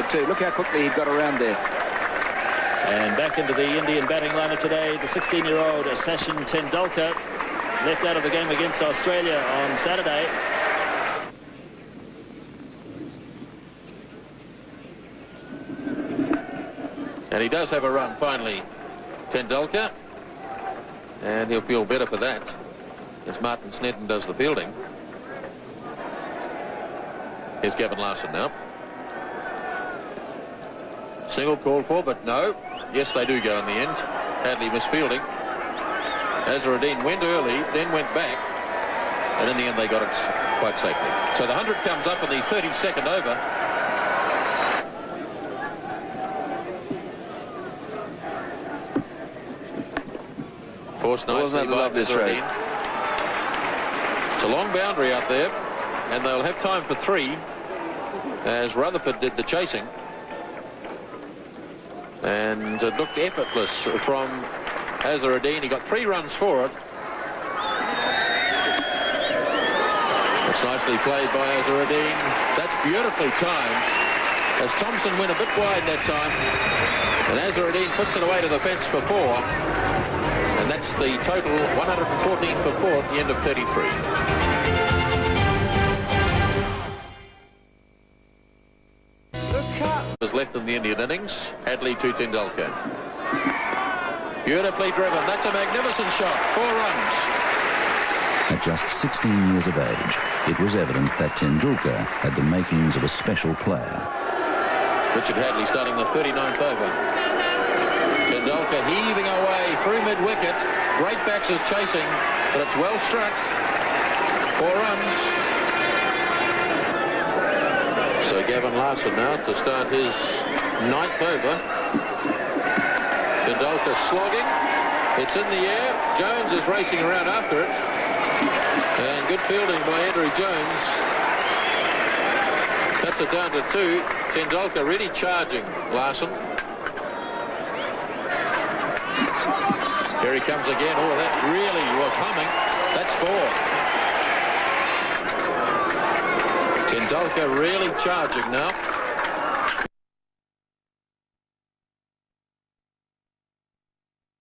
forward too. Look how quickly he got around there. And back into the Indian batting lineup today, the 16-year-old Sachin Tendulkar, left out of the game against Australia on Saturday. And he does have a run finally, Tendulkar, and he'll feel better for that as Martin Snedden does the fielding. Here's Gavin Larson now. Single called for, but no. Yes, they do go in the end. Hadley misfielding. Azharuddin went early, then went back, and in the end they got it quite safely. So the 100 comes up in the 32nd over. Forced nicely by Azharuddin. It's a long boundary out there, and they'll have time for 3, as Rutherford did the chasing. And it looked effortless from Azharuddin. He got 3 runs for it. It's nicely played by Azharuddin. That's beautifully timed, as Thompson went a bit wide that time, and Azharuddin puts it away to the fence for 4. And that's the total, 114 for 4 at the end of 33. Was left in the Indian innings. Hadley to Tendulkar. Beautifully driven. That's a magnificent shot. 4 runs. At just 16 years of age, it was evident that Tendulkar had the makings of a special player. Richard Hadley starting the 39th over. Tendulkar heaving away through mid-wicket. Great backs is chasing, but it's well struck. 4 runs. So Gavin Larson now to start his 9th over. Tendulkar slogging. It's in the air. Jones is racing around after it. And good fielding by Andrew Jones. That's it down to 2. Tendulkar really charging Larson. Here he comes again. Oh, that really was humming. That's 4. Tendulkar really charging now.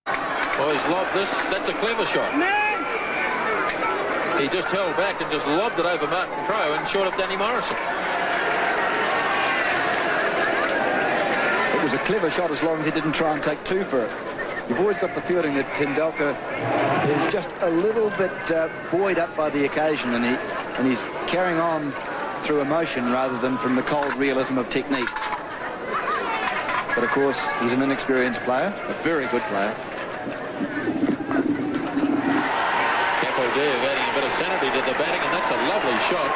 Oh, he's lobbed this. That's a clever shot. He just held back and just lobbed it over Martin Crowe and short of Danny Morrison. It was a clever shot as long as he didn't try and take 2 for it. You've always got the feeling that Tendulkar is just a little bit buoyed up by the occasion, and he's carrying on through emotion rather than from the cold realism of technique. But of course, he's an inexperienced player, a very good player. Capaldi adding a bit of sanity to the batting, and that's a lovely shot.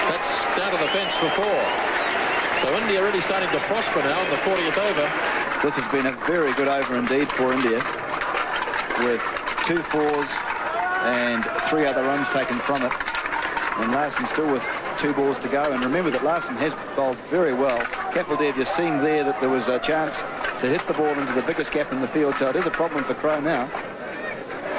That's down to the fence for 4. So India really starting to prosper now in the 40th over. This has been a very good over indeed for India, with 2 4s and 3 other runs taken from it. And Larson still with 2 balls to go. And remember that Larson has bowled very well. Capaldi just seeing there that there was a chance to hit the ball into the biggest gap in the field. So it is a problem for Crowe now.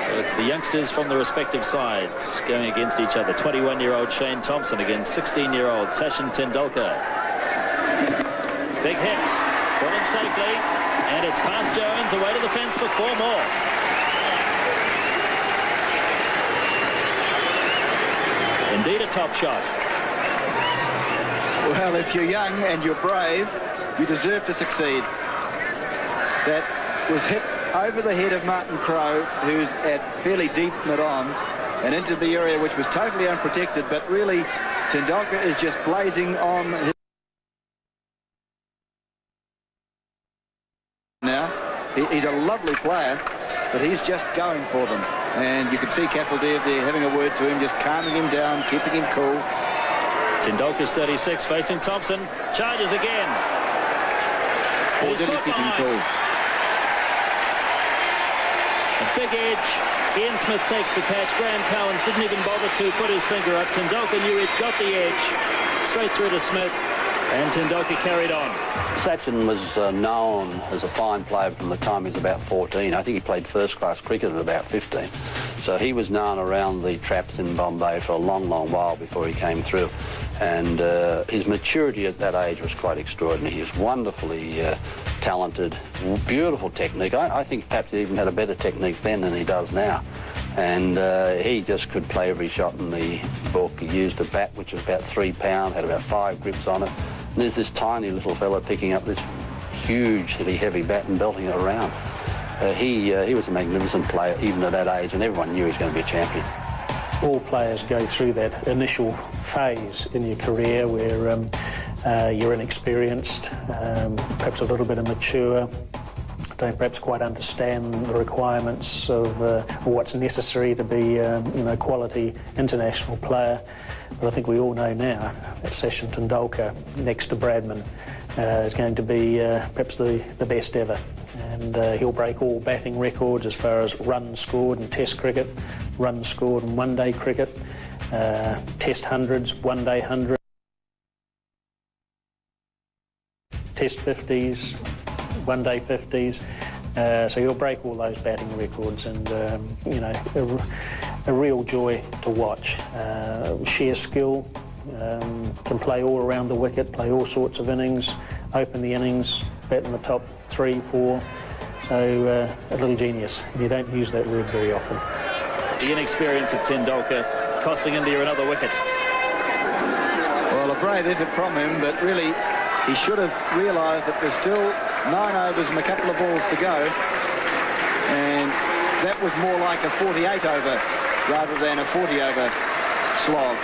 So it's the youngsters from the respective sides going against each other. 21-year-old Shane Thompson against 16-year-old Sachin Tendulkar. Big hits. Bowling safely, and it's past Jones, away to the fence for 4 more. Indeed a top shot. Well, if you're young and you're brave, you deserve to succeed. That was hit over the head of Martin Crowe, who's at fairly deep mid-on, and into the area which was totally unprotected, but really Tendulkar is just blazing on his now. He's a lovely player, but he's just going for them. And you can see Capaldi there having a word to him, just calming him down, keeping him cool. Tendulkar's 36, facing Thompson. Charges again. Or did he keep him cool? A big edge. Ian Smith takes the catch. Graham Cowans didn't even bother to put his finger up. Tendulkar knew he'd got the edge. Straight through to Smith. And Tendulkar carried on. Sachin was known as a fine player from the time he was about 14. I think he played first-class cricket at about 15. So he was known around the traps in Bombay for a long, long while before he came through. And his maturity at that age was quite extraordinary. He was wonderfully talented, beautiful technique. I think perhaps he even had a better technique then than he does now. And he just could play every shot in the book. He used a bat which was about 3 pounds, had about 5 grips on it. And there's this tiny little fella picking up this hugely heavy bat and belting it around. He was a magnificent player even at that age, and everyone knew he was going to be a champion. All players go through that initial phase in your career where you're inexperienced, perhaps a little bit immature, don't perhaps quite understand the requirements of what's necessary to be a quality international player. But I think we all know now that Sachin Tendulkar, next to Bradman, is going to be perhaps the best ever. And he'll break all batting records as far as runs scored in Test cricket, runs scored in one-day cricket, Test hundreds, one-day hundreds, Test 50s, one-day 50s. So he'll break all those batting records, and a real joy to watch. Sheer skill, can play all around the wicket, play all sorts of innings, open the innings, bat in the top 3, 4. So a little genius. You don't use that word very often. The inexperience of Tendulkar costing India another wicket. Well, a brave effort from him, but really he should have realised that there's still 9 overs and a couple of balls to go, and that was more like a 48 over rather than a 40 over slog.